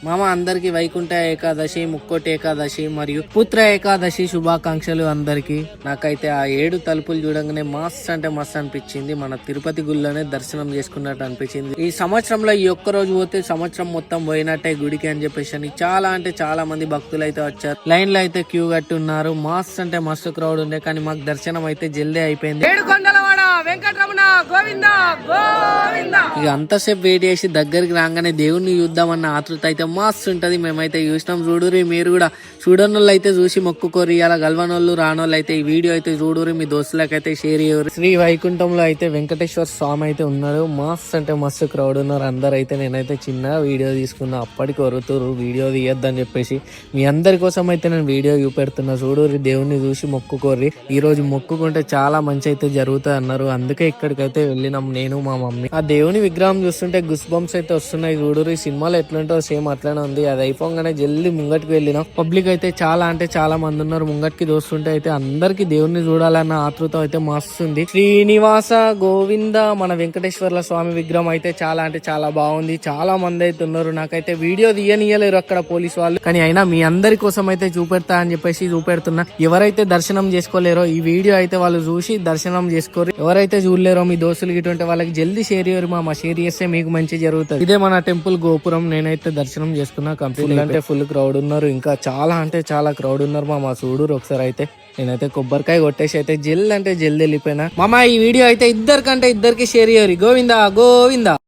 మామ అందరికి వైకుంఠ ఏకాదశి, ముక్కోటి ఏకాదశి మరియు పుత్ర ఏకాదశి శుభాకాంక్షలు అందరికి. నాకైతే ఆ 7 తలుపులు చూడంగానే మస్త్ అంటే మస్త్ అనిపించింది. మన తిరుపతి గుళ్ళోనే దర్శనం చేసుకున్నట్టు అనిపించింది. ఈ సంవత్సరంలో ఈ ఒక్క రోజు పోతే సంవత్సరం మొత్తం పోయినట్టే గుడికి అని చెప్పేసి చాలా అంటే చాలా మంది భక్తులు అయితే వచ్చారు. లైన్ లో అయితే క్యూ కట్టి ఉన్నారు. మస్త్ అంటే మస్తు క్రౌడ్ ఉండే, కానీ మాకు దర్శనం అయితే జల్దీ అయిపోయింది. ఇక అంతసేపు వెయిట్ చేసి దగ్గరికి రాగానే దేవుణ్ణి చూద్దామన్న ఆతృత అయితే మస్తు ఉంటది. మేమైతే చూసినాం. చూడురి మీరు కూడా, చూడనోళ్ళు అయితే చూసి మొక్కుకోరి. అలా గల్వనోళ్ళు రానోళ్ళు అయితే ఈ వీడియో అయితే చూడురి, మీ దోస్తులకైతే షేర్ చేయరు. శ్రీ వైకుంఠంలో అయితే వెంకటేశ్వర స్వామి అయితే ఉన్నాడు. మస్త్ అంటే మస్తు క్రౌడ్ ఉన్నారు అందరు. అయితే నేనైతే చిన్న వీడియో తీసుకున్నా, అప్పటికి వరుతురు వీడియో తీయద్దని చెప్పేసి. మీ అందరి కోసం అయితే నేను వీడియో చూపెడుతున్నా. చూడురి, దేవుణ్ణి చూసి మొక్కుకోర్రి. ఈ రోజు మొక్కుకుంటే చాలా మంచి అయితే జరుగుతుంది అన్నారు. అందుకే ఇక్కడికైతే వెళ్ళినాం నేను మా మమ్మీ. ఆ దేవుని విగ్రహం చూస్తుంటే గుస్ బంప్స్ అయితే వస్తున్నాయి. చూడురి, సినిమాలో ఎట్లుంటో సేమ్ అట్లనే ఉంది. అది అయిపోగానే జల్దీ ముంగటికి వెళ్ళినాం. పబ్లిక్ అయితే చాలా అంటే చాలా మంది ఉన్నారు. ముంగటికి దోస్తుంటే అయితే అందరికి దేవుణ్ణి చూడాలన్న ఆతృత అయితే మస్తుంది. శ్రీనివాస గోవింద మన వెంకటేశ్వర్ల స్వామి విగ్రహం అయితే చాలా అంటే చాలా బాగుంది. చాలా మంది అయితే ఉన్నారు. నాకైతే వీడియో తీయనియలేరు అక్కడ పోలీసు వాళ్ళు, కానీ అయినా మీ అందరి కోసం అయితే చూపెడతా అని చెప్పేసి చూపెడుతున్నా. ఎవరైతే దర్శనం చేసుకోలేరో ఈ వీడియో అయితే వాళ్ళు చూసి దర్శనం చేసుకోరు. ఎవరైతే చూడలేరో మీ దోస్తులు గిట్టుంటే వాళ్ళకి జల్దీ షేర్ చేయరు. మా షేర్ చేస్తే మీకు మంచి జరుగుతుంది. ఇదే మన టెంపుల్ గోపురం. నేనైతే దర్శనం చేసుకున్నా. కంప్లీట్ అంటే ఫుల్ క్రౌడ్ ఉన్నారు. ఇంకా చాలా అంటే చాలా క్రౌడ్ ఉన్నారు. మా చూడరు ఒకసారి. అయితే నేనైతే కొబ్బరికాయ కొట్టేసి అయితే జల్ది అంటే జల్ది వెళ్ళిపోయినా. మామ ఈ వీడియో అయితే ఇద్దరికంటే ఇద్దరికి షేర్ చేయరు. గోవిందా గోవిందా.